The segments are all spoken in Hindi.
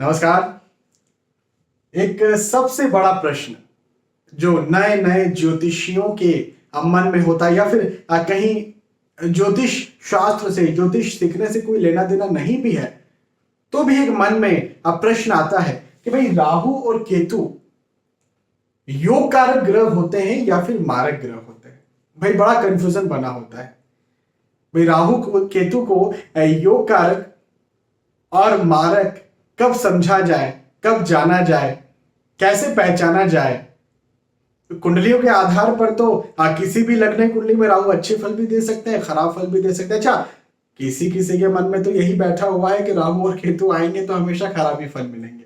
नमस्कार। एक सबसे बड़ा प्रश्न जो नए नए ज्योतिषियों के मन में होता है, या फिर कहीं ज्योतिष शास्त्र से, ज्योतिष सीखने से कोई लेना देना नहीं भी है, तो भी एक मन में प्रश्न आता है कि भाई राहु और केतु योग कारक ग्रह होते हैं या फिर मारक ग्रह होते हैं। भाई बड़ा कंफ्यूजन बना होता है। भाई राहु को केतु को योग कारक और मारक कब समझा जाए, कब जाना जाए, कैसे पहचाना जाए। कुंडलियों के आधार पर तो किसी भी लग्न कुंडली में राहु अच्छे फल भी दे सकते हैं, खराब फल भी दे सकते हैं। अच्छा, किसी किसी के मन में तो यही बैठा हुआ है कि राहु और केतु आएंगे तो हमेशा खराब ही फल मिलेंगे।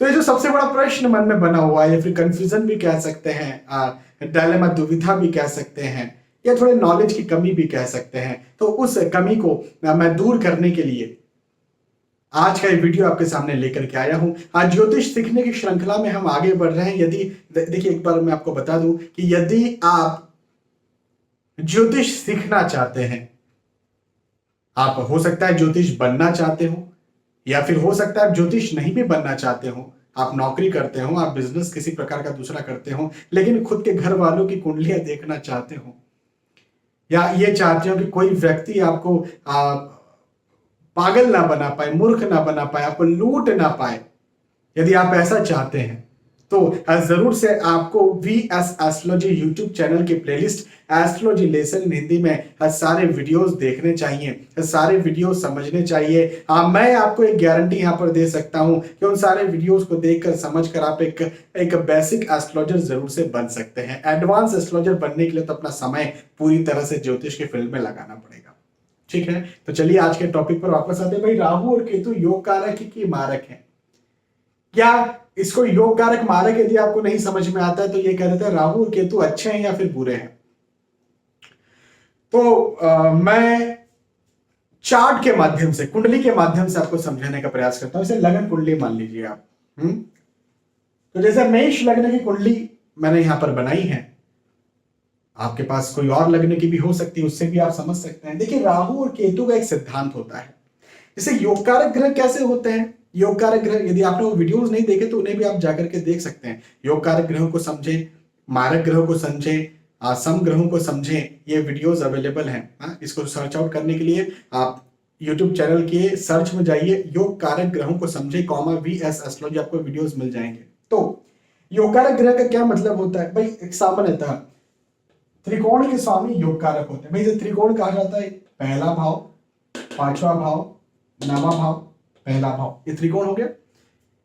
तो ये जो सबसे बड़ा प्रश्न मन में बना हुआ है, या फिर कंफ्यूजन भी कह सकते हैं, डायलेमा, दुविधा भी कह सकते हैं, या थोड़े नॉलेज की कमी भी कह सकते हैं, तो उस कमी को मैं दूर करने के लिए आज का ये वीडियो आपके सामने लेकर के आया हूं। आज ज्योतिष सीखने की श्रृंखला में हम आगे बढ़ रहे हैं। यदि देखिए, एक बार मैं आपको बता दूं कि यदि आप ज्योतिष सीखना चाहते हैं, आप हो सकता है ज्योतिष बनना चाहते हो, या फिर हो सकता है आप ज्योतिष नहीं भी बनना चाहते हो, आप नौकरी करते हो, आप बिजनेस किसी प्रकार का दूसरा करते हो, लेकिन खुद के घर वालों की कुंडलियां देखना चाहते हो, या ये चाहते हो कि कोई व्यक्ति आपको पागल ना बना पाए, मूर्ख ना बना पाए, आपको लूट ना पाए। यदि आप ऐसा चाहते हैं तो जरूर से आपको VS एस्ट्रोलॉजी यूट्यूब चैनल की प्लेलिस्ट एस्ट्रोलॉजी लेसन हिंदी में सारे वीडियोस देखने चाहिए, सारे वीडियोस समझने चाहिए। मैं आपको एक गारंटी यहां पर दे सकता हूं कि उन सारे वीडियोस को देखकर समझकर आप एक बेसिक एस्ट्रोलॉजर जरूर से बन सकते हैं। एडवांस एस्ट्रोलॉजर बनने के लिए तो अपना समय पूरी तरह से ज्योतिष के फील्ड में लगाना पड़ेगा। ठीक है, तो चलिए आज के टॉपिक पर वापस आते हैं। भाई राहु और केतु योग कारक की मारक है क्या? इसको योग कारक मारक यदि आपको नहीं समझ में आता है तो ये कह देते हैं राहु और केतु अच्छे हैं या फिर बुरे हैं। तो मैं चार्ट के माध्यम से, कुंडली के माध्यम से आपको समझाने का प्रयास करता हूं। इसे लग्न कुंडली मान लीजिए आप। तो जैसे मेष लग्न की कुंडली मैंने यहां पर बनाई है, आपके पास कोई और लग्न की भी हो सकती है, उससे भी आप समझ सकते हैं। देखिए, राहु और केतु का एक सिद्धांत होता है। जैसे योग कारक ग्रह कैसे होते हैं, योग कारक ग्रह यदि आपने वो वीडियोस नहीं देखे तो उन्हें भी आप जाकर के देख सकते हैं। योग कारक ग्रहों को समझें, मारक ग्रहों को समझें, सम ग्रहों को समझें, ये वीडियोस अवेलेबल हैं। इसको सर्च आउट करने के लिए आप यूट्यूब चैनल के सर्च में जाइए, योग कारक ग्रहों को समझे VS एस्ट्रोलॉजी, आपको वीडियोस मिल जाएंगे। तो योग कारक ग्रह का क्या मतलब होता है? भाई एक सामान्यतः त्रिकोण के स्वामी योग कारक होते हैं। भाई इसे त्रिकोण कहा जाता है। पहला भाव, पांचवा भाव, नवा भाव, पहला भाव, ये त्रिकोण हो गया।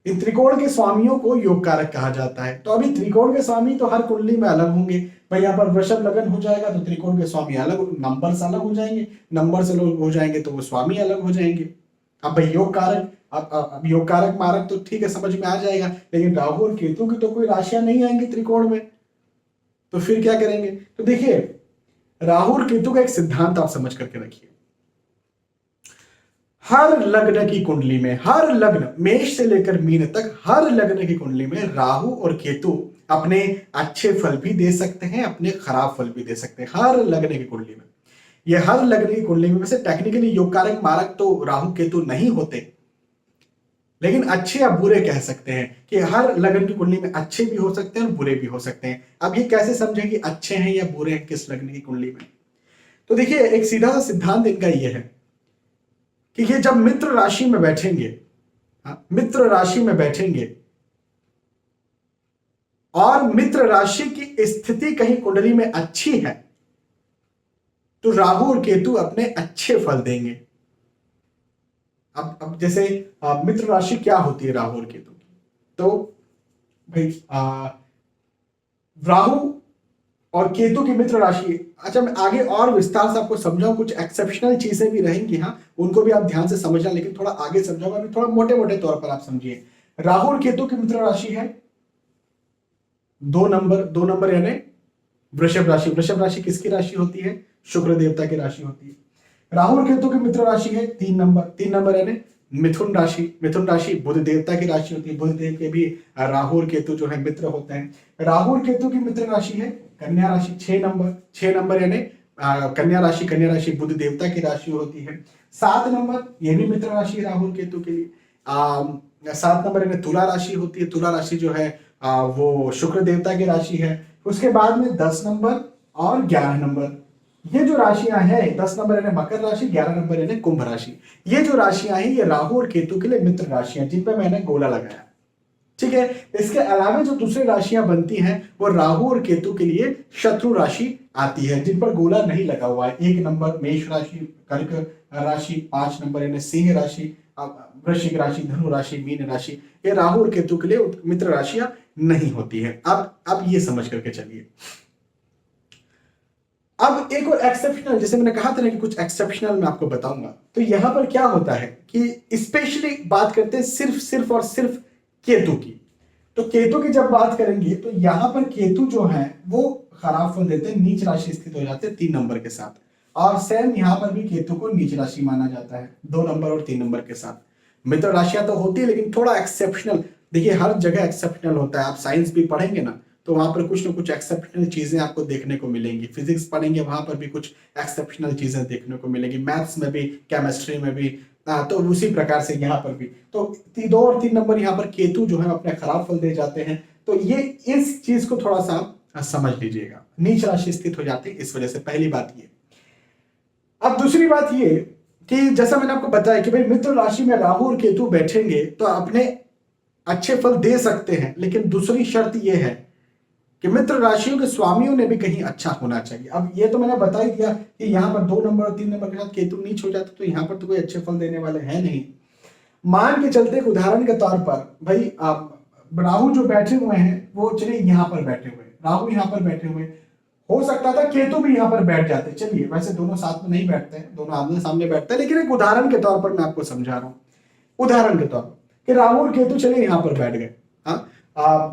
इन त्रिकोण के स्वामियों को योग कारक कहा जाता है। तो अभी त्रिकोण के स्वामी तो हर कुंडली में अलग होंगे। भाई यहाँ पर वृषभ लग्न हो जाएगा तो त्रिकोण के स्वामी अलग, नंबर्स अलग हो जाएंगे, नंबर्स अलग हो जाएंगे तो वो स्वामी अलग हो जाएंगे। अब भाई योग कारक, अब योग कारक मारक तो ठीक है, समझ में आ जाएगा, लेकिन राहु और केतु की तो कोई राशियां नहीं आएंगी त्रिकोण में, तो फिर क्या करेंगे? तो देखिए, राहु और केतु का एक सिद्धांत आप समझ करके रखिए। हर लग्न की कुंडली में, हर लग्न, मेष से लेकर मीन तक, हर लग्न की कुंडली में राहु और केतु अपने अच्छे फल भी दे सकते हैं, अपने खराब फल भी दे सकते हैं। हर लग्न की कुंडली में, ये हर लग्न की कुंडली में, वैसे टेक्निकली योग कारक मारक तो राहु केतु नहीं होते, लेकिन अच्छे या बुरे कह सकते हैं कि हर लग्न की कुंडली में अच्छे भी हो सकते हैं और बुरे भी हो सकते हैं। अब ये कैसे समझें कि अच्छे हैं या बुरे हैं किस लग्न की कुंडली में? तो देखिए, एक सीधा सा सिद्धांत इनका ये है कि ये जब मित्र राशि में बैठेंगे, मित्र राशि में बैठेंगे और मित्र राशि की स्थिति कहीं कुंडली में अच्छी है तो राहु और केतु अपने अच्छे फल देंगे। अब जैसे मित्र राशि क्या होती है राहु और केतु की? तो भाई राहु और केतु की मित्र राशि, अच्छा मैं आगे और विस्तार से आपको समझाऊं, कुछ एक्सेप्शनल चीजें भी रहेंगी, हाँ उनको भी आप ध्यान से समझना, लेकिन थोड़ा आगे समझाऊंगा, अभी थोड़ा मोटे मोटे तौर पर आप समझिए। राहु और केतु की मित्र राशि है 2 नंबर यानी वृषभ राशि। वृषभ राशि किसकी राशि होती है? शुक्र देवता की राशि होती है। राहु और केतु की मित्र राशि है 3 नंबर यानी मिथुन राशि। मिथुन राशि बुध देवता की राशि होती है। बुध देव के भी राहु और केतु जो है मित्र होते हैं। राहु और केतु की मित्र राशि है कन्या राशि, 6 नंबर यानी कन्या राशि बुध देवता की राशि होती है। 7 नंबर, ये भी मित्र राशि राहु और केतु के लिए। 7 नंबर यानी तुला राशि होती है। तुला राशि जो है वो शुक्र देवता की राशि है। उसके बाद में 10 नंबर और 11 नंबर, ये जो राशियां हैं, 10 नंबर यानी मकर राशि, 11 नंबर यानी कुंभ राशि, ये जो राशियां हैं ये राहु और केतु के लिए मित्र राशियां, जिन पर मैंने गोला लगाया। ठीक है, इसके अलावा जो दूसरी राशियां बनती हैं वो राहु और केतु के लिए शत्रु राशि आती है, जिन पर गोला नहीं लगा हुआ है। 1 नंबर मेष राशि, कर्क राशि, 5 नंबर यानी सिंह राशि, वृश्चिक राशि, धनु राशि, मीन राशि, ये राहु और केतु के लिए मित्र राशियां नहीं होती है। अब ये समझ करके चलिए। अब एक और एक्सेप्शनल, जैसे मैंने कहा था ना कि कुछ एक्सेप्शनल मैं आपको बताऊंगा, तो यहां पर क्या होता है कि स्पेशली बात करते हैं सिर्फ और सिर्फ केतु की। तो केतु की जब बात करेंगे तो यहां पर केतु जो है वो खराब फल देते हैं, नीच राशि स्थित हो जाते हैं 3 नंबर के साथ। और सेम यहां पर भी केतु को नीच राशि माना जाता है 2 नंबर और 3 नंबर के साथ। मित्र राशियां तो होती है लेकिन थोड़ा एक्सेप्शनल, देखिए हर जगह एक्सेप्शनल होता है। आप साइंस भी पढ़ेंगे ना तो वहां पर कुछ ना कुछ एक्सेप्शनल चीजें आपको देखने को मिलेंगी। फिजिक्स पढ़ेंगे वहां पर भी कुछ एक्सेप्शनल चीजें देखने को मिलेंगी, मैथ्स में भी, केमिस्ट्री में भी। तो उसी प्रकार से यहाँ पर भी तो 2 और 3 नंबर यहाँ पर केतु जो है अपने खराब फल दे जाते हैं। तो ये इस चीज को थोड़ा सा समझ लीजिएगा, नीच राशि स्थित हो जाती है इस वजह से। पहली बात ये। अब दूसरी बात ये कि जैसा मैंने आपको बताया कि भाई मित्र राशि में राहु और केतु बैठेंगे तो अपने अच्छे फल दे सकते हैं, लेकिन दूसरी शर्त यह है कि मित्र राशियों के स्वामियों ने भी कहीं अच्छा होना चाहिए। अब ये तो मैंने बता ही दिया कि यहाँ पर 2 नंबर और 3 नंबर के साथ केतु नीच हो जाता तो यहाँ पर तो कोई अच्छे फल देने वाले हैं नहीं। मान के चलते एक उदाहरण के तौर पर भाई राहु जो बैठे हुए हैं वो चलिए यहाँ पर बैठे हुए, राहु यहाँ पर बैठे हुए, हो सकता था केतु भी यहाँ पर बैठ जाते। चलिए वैसे दोनों साथ में नहीं बैठते हैं, दोनों आमने सामने बैठते हैं, लेकिन एक उदाहरण के तौर पर मैं आपको समझा रहा हूँ। उदाहरण के तौर पर कि राहु और केतु चलिए यहाँ पर बैठ गए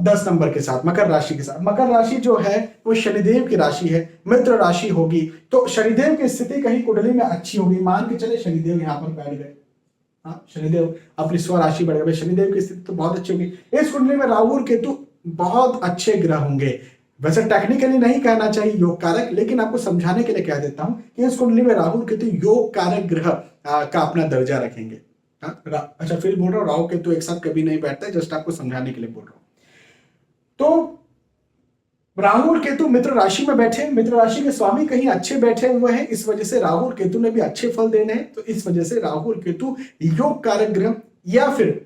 10 नंबर के साथ, मकर राशि के साथ। मकर राशि जो है वो शनिदेव की राशि है, मित्र राशि होगी, तो शनिदेव की स्थिति कहीं कुंडली में अच्छी होगी। मान के चले शनिदेव यहाँ पर बैठ गए, शनिदेव अपनी स्व राशि बढ़ गए, शनिदेव की स्थिति तो बहुत अच्छी होगी। इस कुंडली में राहु और केतु बहुत अच्छे ग्रह होंगे। वैसे टेक्निकली नहीं कहना चाहिए योग कारक, लेकिन आपको समझाने के लिए कह देता हूं कि इस कुंडली में राहु और केतु योग कारक ग्रह का अपना दर्जा रखेंगे। अच्छा फिर बोल रहा हूँ, राहु केतु एक साथ कभी नहीं बैठते, जस्ट आपको समझाने के लिए बोल रहा हूं। तो राहु और केतु मित्र राशि में बैठे, मित्र राशि के स्वामी कहीं अच्छे बैठे हुए हैं, इस वजह से राहु और केतु ने भी अच्छे फल देने हैं। तो इस वजह से राहु और केतु योग कारक ग्रह, या फिर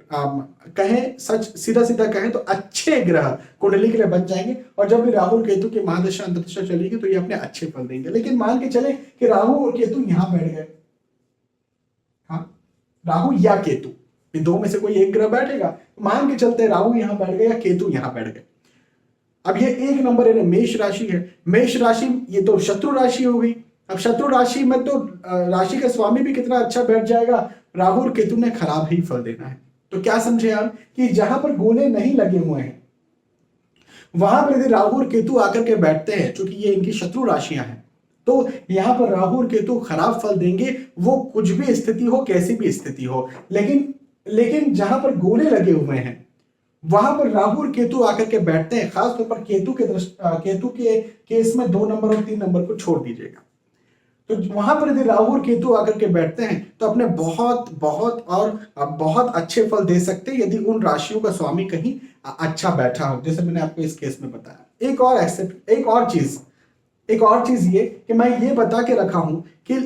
कहें सच सीधा सीधा कहें तो अच्छे ग्रह कुंडली के लिए बन जाएंगे। और जब भी राहु और केतु की महादशा अंतर्दशा चलेगी तो ये अपने अच्छे फल देंगे। लेकिन मान के चले कि राहु और केतु यहां बैठ गए, राहु या केतु, इन दो में से कोई एक ग्रह बैठेगा। मान के चलते राहु यहां बैठ गए या केतु यहां बैठ गए। अब ये 1 नंबर यानी मेष राशि है, मेष राशि ये तो शत्रु राशि हो गई। अब शत्रु राशि में तो राशि का स्वामी भी कितना अच्छा बैठ जाएगा, राहु और केतु ने खराब ही फल देना है। तो क्या समझे आप कि जहां पर गोले नहीं लगे हुए हैं वहां पर यदि राहु और केतु आकर के बैठते हैं, क्योंकि ये इनकी शत्रु राशियां हैं, तो यहां पर राहु और केतु खराब फल देंगे, वो कुछ भी स्थिति हो, कैसी भी स्थिति हो। लेकिन जहां पर गोले लगे हुए हैं वहां पर राहु और केतु आकर के बैठते हैं। खासतौर पर केतु के केस में 2 नंबर और 3 नंबर को छोड़ दीजिएगा। तो वहां पर यदि राहु और केतु आकर के बैठते हैं तो अपने बहुत बहुत और बहुत अच्छे फल दे सकते हैं, यदि उन राशियों का स्वामी कहीं अच्छा बैठा हो, जैसे मैंने आपको इस केस में बताया। एक और चीज ये कि मैं ये बता के रखा हूं कि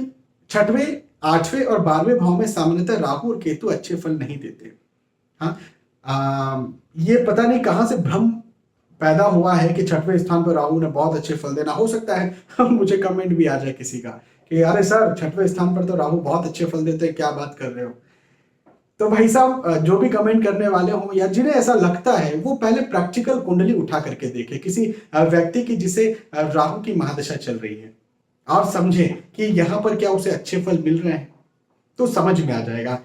6वें, 8वें और 12वें भाव में सामान्यतः राहु और केतु अच्छे फल नहीं देते। ये पता नहीं कहां से भ्रम पैदा हुआ है कि 6वें स्थान पर राहु ने बहुत अच्छे फल देना। हो सकता है मुझे कमेंट भी आ जाए किसी का कि अरे सर 6वें स्थान पर तो राहु बहुत अच्छे फल देते हैं, क्या बात कर रहे हो। तो भाई साहब जो भी कमेंट करने वाले हो या जिन्हें ऐसा लगता है वो पहले प्रैक्टिकल कुंडली उठा करके देखे किसी व्यक्ति की जिसे राहु की महादशा चल रही है, और समझे कि यहां पर क्या उसे अच्छे फल मिल रहे हैं, तो समझ में आ जाएगा।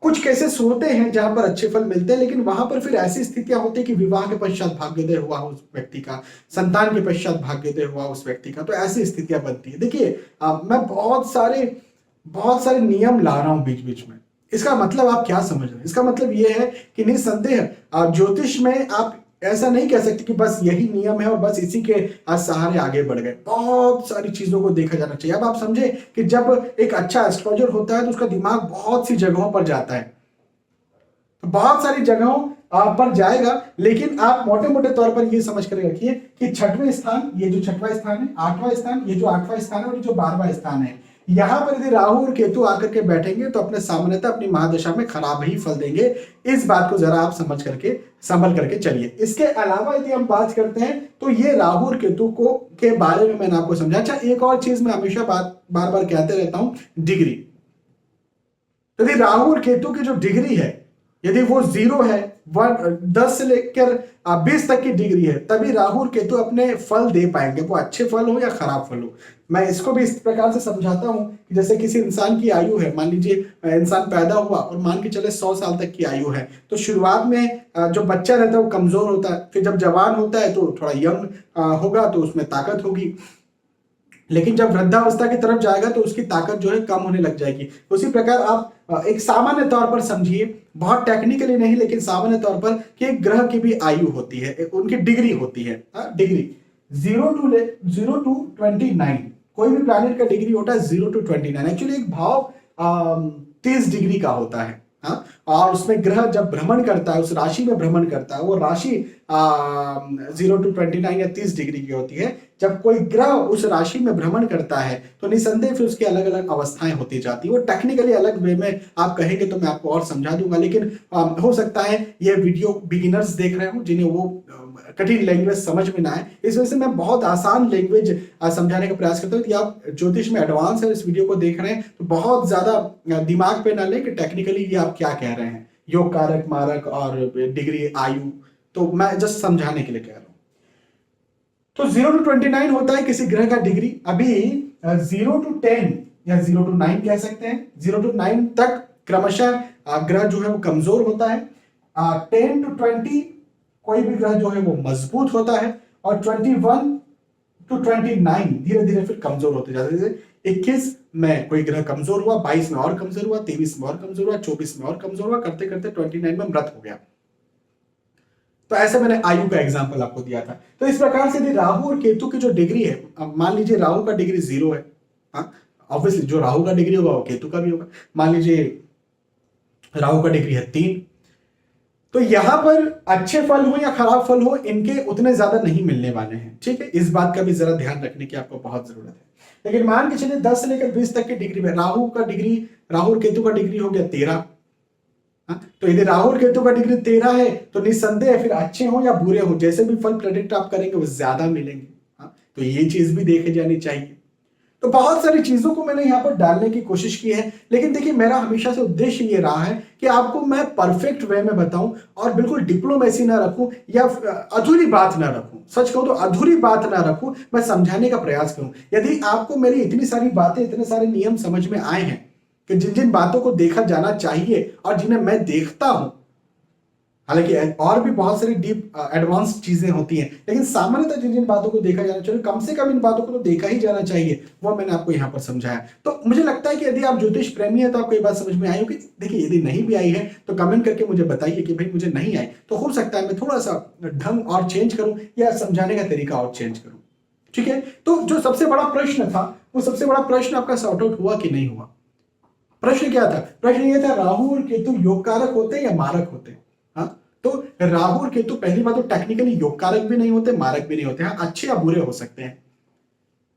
कुछ केसेस होते हैं जहां पर अच्छे फल मिलते हैं, लेकिन वहां पर फिर ऐसी स्थितियां होती है कि विवाह के पश्चात भाग्योदय हुआ उस व्यक्ति का, संतान के पश्चात भाग्योदय हुआ उस व्यक्ति का, तो ऐसी स्थितियां बनती है। देखिए मैं बहुत सारे नियम ला रहा हूं बीच बीच में। इसका मतलब आप क्या समझ रहे हैं? इसका मतलब यह है कि निसंदेह ज्योतिष में आप ऐसा नहीं कह सकते कि बस यही नियम है और बस इसी के सहारे आगे बढ़ गए। बहुत सारी चीजों को देखा जाना चाहिए। अब आप समझे कि जब एक अच्छा एस्ट्रोलॉजर होता है तो उसका दिमाग बहुत सी जगहों पर जाता है। बहुत सारी जगहों पर जाएगा, लेकिन आप मोटे मोटे तौर पर ये समझ कर रखिए कि छठवें स्थान, ये जो छठवां स्थान है, आठवां स्थान, ये जो आठवां स्थान है, और ये जो 12वां स्थान है, यहां पर यदि राहु और केतु आकर के बैठेंगे तो अपने सामान्यतः अपनी महादशा में खराब ही फल देंगे। इस बात को जरा आप समझ करके संभल करके चलिए। इसके अलावा यदि हम बात करते हैं तो ये राहु और केतु को के बारे में मैंने आपको समझा। अच्छा, एक और चीज मैं हमेशा बार बार कहते रहता हूं, डिग्री। यदि राहु और केतु की जो डिग्री है यदि वो 0 है, 10 से लेकर 20 तक की डिग्री है, तभी राहु और केतु अपने फल दे पाएंगे, वो अच्छे फल हो या खराब फल हो। मैं इसको भी इस प्रकार से समझाता हूं कि जैसे किसी इंसान की आयु है, मान लीजिए इंसान पैदा हुआ और मान के चले 100 साल तक की आयु है, तो शुरुआत में जो बच्चा रहता है वो कमजोर होता है, फिर जब जवान होता है तो थोड़ा यंग होगा तो उसमें ताकत होगी, लेकिन जब वृद्धावस्था की तरफ जाएगा तो उसकी ताकत जो है कम होने लग जाएगी। उसी प्रकार आप एक सामान्य तौर पर समझिए, बहुत टेक्निकली नहीं लेकिन सामान्य तौर पर, कि एक ग्रह की भी आयु होती है, उनकी डिग्री होती है। डिग्री 0 to 29, कोई भी प्लैनेट का डिग्री होता है 0 to 29। एक्चुअली एक भाव 30 डिग्री का होता है। और उसमें ग्रह जब भ्रमण करता है, उस राशि में भ्रमण करता है, वो राशि 0 to 29 या 30 डिग्री की होती है। जब कोई ग्रह उस राशि में भ्रमण करता है तो निसंदेह फिर उसकी अलग अलग अवस्थाएं होती जाती है। वो टेक्निकली अलग वे में आप कहेंगे तो मैं आपको और समझा दूंगा, लेकिन हो सकता है ये वीडियो बिगिनर्स देख रहे हो जिन्हें वो कठिन लैंग्वेज समझ में ना आए, इस वजह से मैं बहुत आसान लैंग्वेज समझाने का प्रयास करता हूँ। यदि आप ज्योतिष में एडवांस है, इस वीडियो को देख रहे हैं, तो बहुत ज्यादा दिमाग पे ना लें कि टेक्निकली ये आप क्या कह रहे हैं, योग कारक, मारक और डिग्री, आयु, तो मैं जस्ट समझाने के लिए कह रहा हूं। तो 0 to 29 होता है किसी ग्रह का डिग्री। अभी 0 to 10 या 0 to 9 कह सकते हैं, 0 to 9 तक क्रमशः ग्रह जो है वो कमजोर होता है। 10 to 20 कोई भी ग्रह जो है वो मजबूत होता है, और 21 to 29 धीरे धीरे फिर कमजोर होते जाते हैं। जैसे 21 में कोई ग्रह कमजोर हुआ, 22 में और कमजोर हुआ, 23 में और कमजोर हुआ, 24 में और कमजोर हुआ, करते करते 29 में मृत हो गया। तो ऐसे मैंने आयु का एग्जांपल आपको दिया था। तो इस प्रकार से यदि राहु और केतु की जो डिग्री है, मान लीजिए राहु का डिग्री 0 है, ऑब्वियसली जो राहु का डिग्री होगा वो केतु का भी होगा। मान लीजिए राहु का डिग्री है 3, तो यहां पर अच्छे फल हो या खराब फल हो, इनके उतने ज्यादा नहीं मिलने वाले हैं। ठीक है, इस बात का भी जरा ध्यान रखने की आपको बहुत जरूरत है। लेकिन मान के चलिए 10 से लेकर 20 तक की डिग्री में राहु और केतु का डिग्री हो गया 13। तो यदि राहु और केतु का डिग्री 13 है तो निस्संदेह फिर अच्छे हो या बुरे हो, जैसे भी फल प्रेडिक्ट आप करेंगे वो ज्यादा मिलेंगे। तो ये चीज भी देखी जानी चाहिए। तो बहुत सारी चीजों को मैंने यहाँ पर डालने की कोशिश की है, लेकिन देखिए मेरा हमेशा से उद्देश्य ये रहा है कि आपको मैं परफेक्ट वे में बताऊं और बिल्कुल डिप्लोमेसी ना रखूं या अधूरी बात ना रखूं। सच कहूं तो अधूरी बात ना रखूं, मैं समझाने का प्रयास करूं। यदि आपको मेरी इतनी सारी बातें, इतने सारे नियम समझ में आए हैं कि जिन जिन बातों को देखा जाना चाहिए और जिन्हें मैं देखता हूं, हालांकि और भी बहुत सारी डीप एडवांस चीजें होती हैं, लेकिन सामान्यतः जिन जिन बातों को देखा जाना चाहिए, कम से कम इन बातों को तो देखा ही जाना चाहिए, वो मैंने आपको यहां पर समझाया। तो मुझे लगता है कि यदि आप ज्योतिष प्रेमी है तो आपको ये बात समझ में आई होगी। देखिए यदि नहीं भी आई है तो कमेंट करके मुझे बताइए कि भाई मुझे नहीं आई, तो हो सकता है मैं थोड़ा सा ढंग और चेंज करूं या समझाने का तरीका और चेंज करूं। ठीक है, तो जो सबसे बड़ा प्रश्न था, वो सबसे बड़ा प्रश्न आपका सॉर्ट आउट हुआ कि नहीं हुआ? प्रश्न क्या था? प्रश्न ये था, राहु और केतु योग कारक होते या मारक होते? तो राहु और केतु पहली बात तो टेक्निकली योग कारक भी नहीं होते, मारक भी नहीं होते। अच्छे या बुरे हो सकते हैं,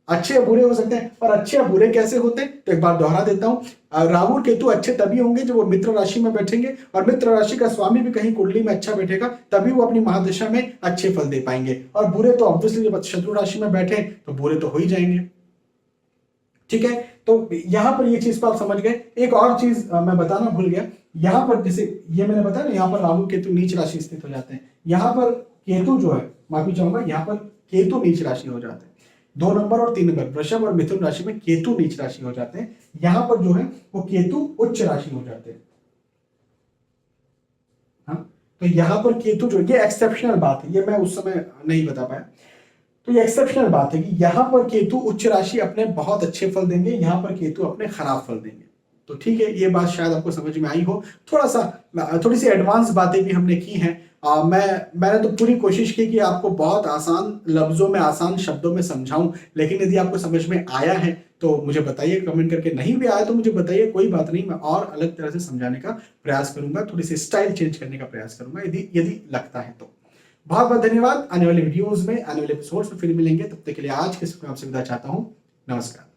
अच्छे या बुरे हो सकते हैं। और अच्छे या बुरे कैसे होते हैं तो एक बार दोहरा देता हूं। राहु और केतु अच्छे तभी होंगे जब वो मित्र राशि में बैठेंगे, और मित्र राशि का स्वामी भी कहीं कुंडली में अच्छा बैठेगा, तभी वो अपनी महादशा में अच्छे फल दे पाएंगे। और बुरे तो ऑब्वियसली जब शत्रु राशि में बैठे तो बुरे तो हो ही जाएंगे। ठीक है, तो यहां पर ये चीज को आप समझ गए। एक और चीज मैं बताना भूल गया, यहां पर जैसे ये मैंने बताया ना, यहां पर राहु केतु नीच राशि स्थित हो जाते हैं। यहां पर केतु जो है, माफी चाहूंगा, यहां पर केतु नीच राशि हो जाते हैं। 2 नंबर और 3 नंबर वृषभ और मिथुन राशि में केतु नीच राशि हो जाते हैं। यहां पर जो है वो केतु उच्च राशि हो जाते हैं। तो यहां पर केतु जो, ये एक्सेप्शनल बात है, ये मैं उस समय नहीं बता पाया, तो ये एक्सेप्शनल बात है कि यहां पर केतु उच्च राशि अपने बहुत अच्छे फल देंगे, यहां पर केतु अपने खराब फल देंगे। तो ठीक है, ये बात शायद आपको समझ में आई हो। थोड़ी सी एडवांस बातें भी हमने की हैं, मैंने तो पूरी कोशिश की कि आपको बहुत आसान लफ्जों में, आसान शब्दों में समझाऊं, लेकिन यदि आपको समझ में आया है तो मुझे बताइए कमेंट करके। नहीं भी आया तो मुझे बताइए, कोई बात नहीं, मैं और अलग तरह से समझाने का प्रयास करूंगा, थोड़ी सी स्टाइल चेंज करने का प्रयास करूंगा यदि यदि लगता है तो। बहुत बहुत धन्यवाद। आने वाले वीडियोस में, आने वाले एपिसोड्स में फिर मिलेंगे। तब तक के लिए आज के समय आपसे विदा चाहता हूं। नमस्कार।